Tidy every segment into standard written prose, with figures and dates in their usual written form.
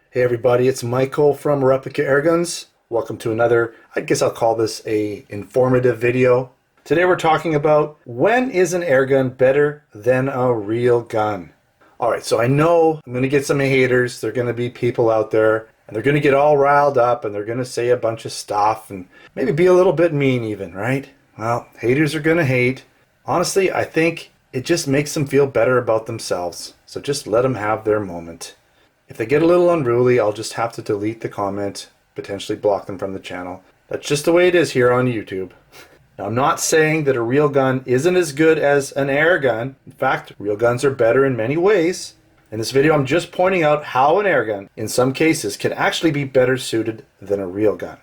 Hey everybody, it's Michael from Replica Airguns. Welcome to another, I guess I'll call this a informative video. Today we're talking about when is an airgun better than a real gun? Alright, so I know I'm going to get some haters. There are going to be people out there and they're going to get all riled up and they're going to say a bunch of stuff and maybe be a little bit mean even, right? Well, haters are going to hate. Honestly, I think it just makes them feel better about themselves. So just let them have their moment. If they get a little unruly, I'll just have to delete the comment, potentially block them from the channel. That's just the way it is here on YouTube. Now, I'm not saying that a real gun isn't as good as an air gun. In fact, real guns are better in many ways. In this video, I'm just pointing out how an air gun, in some cases, can actually be better suited than a real gun.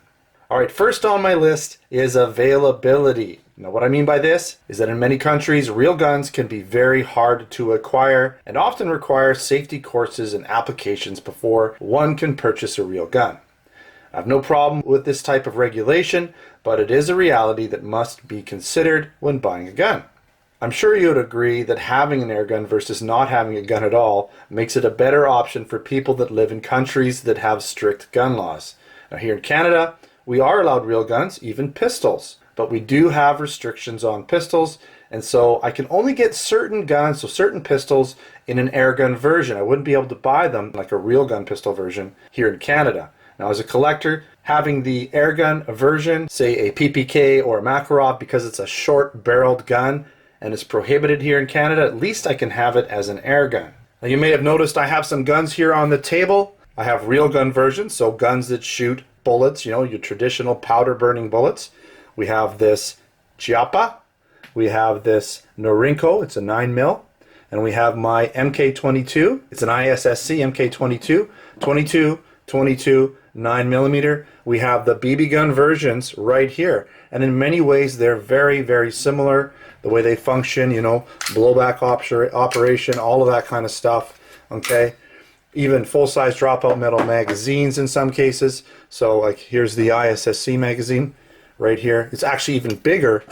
Alright, first on my list is availability. Now what I mean by this is that in many countries, real guns can be very hard to acquire and often require safety courses and applications before one can purchase a real gun. I have no problem with this type of regulation, but it is a reality that must be considered when buying a gun. I'm sure you would agree that having an air gun versus not having a gun at all makes it a better option for people that live in countries that have strict gun laws. Now here in Canada, we are allowed real guns, even pistols. But we do have restrictions on pistols, and so I can only get certain guns, so certain pistols, in an airgun version. I wouldn't be able to buy them like a real gun pistol version here in Canada. Now as a collector, having the airgun version, say a PPK or a Makarov, because it's a short barreled gun and it's prohibited here in Canada, at least I can have it as an airgun. Now you may have noticed I have some guns here on the table. I have real gun versions, so guns that shoot bullets, your traditional powder burning bullets. We have this Chiappa, we have this Norinco, it's a 9mm, and we have my MK22, it's an ISSC MK22, 22, 9mm. We have the BB gun versions right here, and in many ways they're very, very similar. The way they function, blowback operation, all of that kind of stuff, okay? Even full-size dropout metal magazines in some cases. So like here's the ISSC magazine. Right here. It's actually even bigger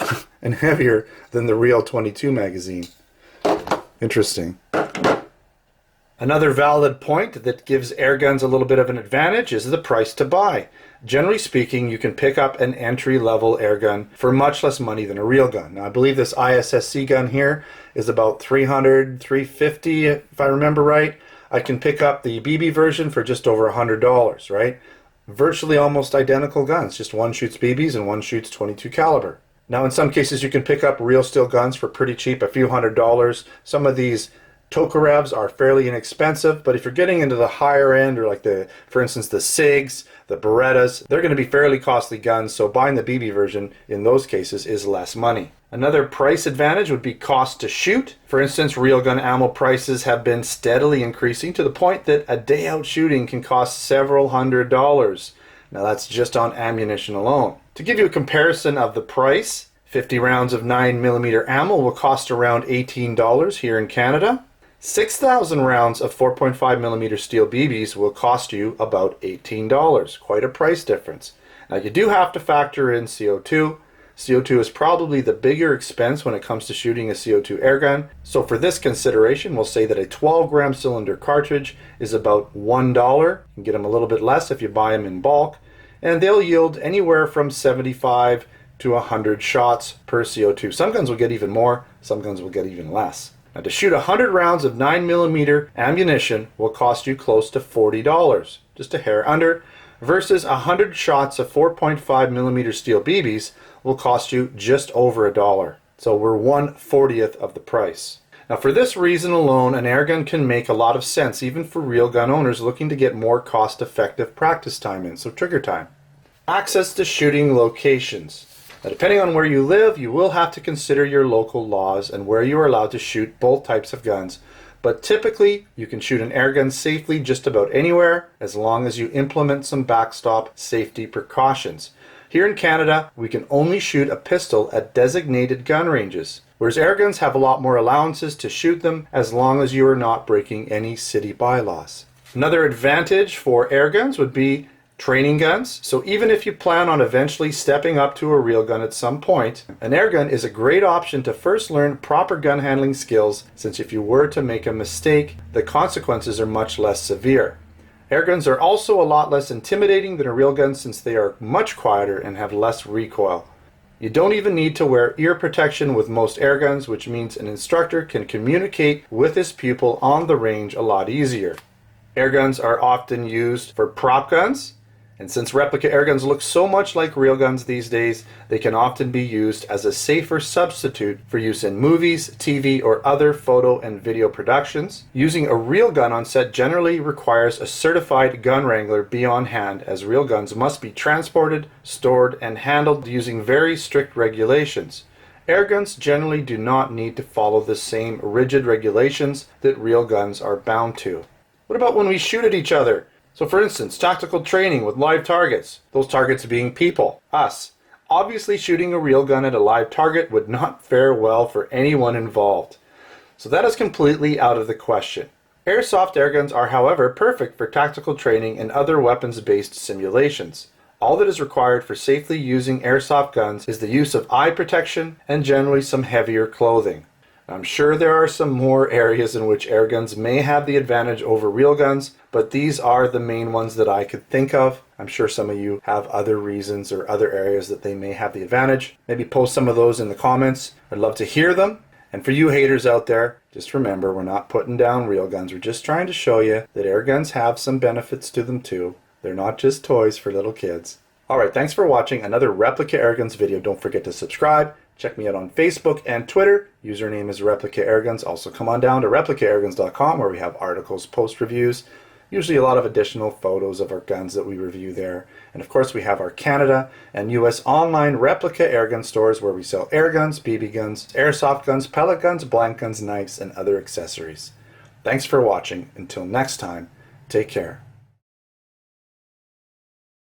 and heavier than the real 22 magazine. Interesting. Another valid point that gives air guns a little bit of an advantage is the price to buy. Generally speaking, you can pick up an entry-level air gun for much less money than a real gun. Now, I believe this ISSC gun here is about $300, $350, if I remember right. I can pick up the BB version for just over $100, right? Virtually almost identical guns, just one shoots BBs and one shoots 22 caliber. Now in some cases you can pick up real steel guns for pretty cheap, a few $100s. Some of these Tokarevs are fairly inexpensive, but if you're getting into the higher end, or like for instance the SIGs, the Berettas, they're going to be fairly costly guns, so buying the BB version in those cases is less money. Another price advantage would be cost to shoot. For instance, real gun ammo prices have been steadily increasing to the point that a day out shooting can cost several $100s. Now that's just on ammunition alone. To give you a comparison of the price, 50 rounds of 9mm ammo will cost around $18 here in Canada. 6,000 rounds of 4.5mm steel BBs will cost you about $18. Quite a price difference. Now you do have to factor in CO2. CO2 is probably the bigger expense when it comes to shooting a CO2 airgun. So for this consideration, we'll say that a 12-gram cylinder cartridge is about $1. You can get them a little bit less if you buy them in bulk. And they'll yield anywhere from 75 to 100 shots per CO2. Some guns will get even more, some guns will get even less. Now to shoot 100 rounds of 9mm ammunition will cost you close to $40, just a hair under, versus 100 shots of 4.5mm steel BBs will cost you just over $1. So we're 1/40th of the price. Now for this reason alone, an airgun can make a lot of sense even for real gun owners looking to get more cost-effective practice time in, so trigger time. Access to shooting locations. Now depending on where you live, you will have to consider your local laws and where you are allowed to shoot both types of guns. But typically, you can shoot an airgun safely just about anywhere as long as you implement some backstop safety precautions. Here in Canada, we can only shoot a pistol at designated gun ranges, whereas airguns have a lot more allowances to shoot them as long as you are not breaking any city bylaws. Another advantage for airguns would be training guns. So even if you plan on eventually stepping up to a real gun at some point, an airgun is a great option to first learn proper gun handling skills, since if you were to make a mistake, the consequences are much less severe. Airguns are also a lot less intimidating than a real gun since they are much quieter and have less recoil. You don't even need to wear ear protection with most airguns, which means an instructor can communicate with his pupil on the range a lot easier. Airguns are often used for prop guns, and since replica airguns look so much like real guns these days, they can often be used as a safer substitute for use in movies, TV, or other photo and video productions. Using a real gun on set generally requires a certified gun wrangler be on hand, as real guns must be transported, stored, and handled using very strict regulations. Airguns generally do not need to follow the same rigid regulations that real guns are bound to. What about when we shoot at each other? So for instance, tactical training with live targets, those targets being people, us. Obviously shooting a real gun at a live target would not fare well for anyone involved. So that is completely out of the question. Airsoft airguns are, however, perfect for tactical training and other weapons-based simulations. All that is required for safely using airsoft guns is the use of eye protection and generally some heavier clothing. I'm sure there are some more areas in which airguns may have the advantage over real guns, but these are the main ones that I could think of. I'm sure some of you have other reasons or other areas that they may have the advantage. Maybe post some of those in the comments. I'd love to hear them. And for you haters out there, just remember, we're not putting down real guns. We're just trying to show you that airguns have some benefits to them too. They're not just toys for little kids. Alright, thanks for watching another Replica Airguns video. Don't forget to subscribe. Check me out on Facebook and Twitter. Username is Replica Airguns. Also come on down to replicaairguns.com where we have articles, post reviews, usually a lot of additional photos of our guns that we review there. And of course we have our Canada and US online Replica Airgun stores where we sell air guns, BB guns, airsoft guns, pellet guns, blank guns, knives, and other accessories. Thanks for watching. Until next time, take care.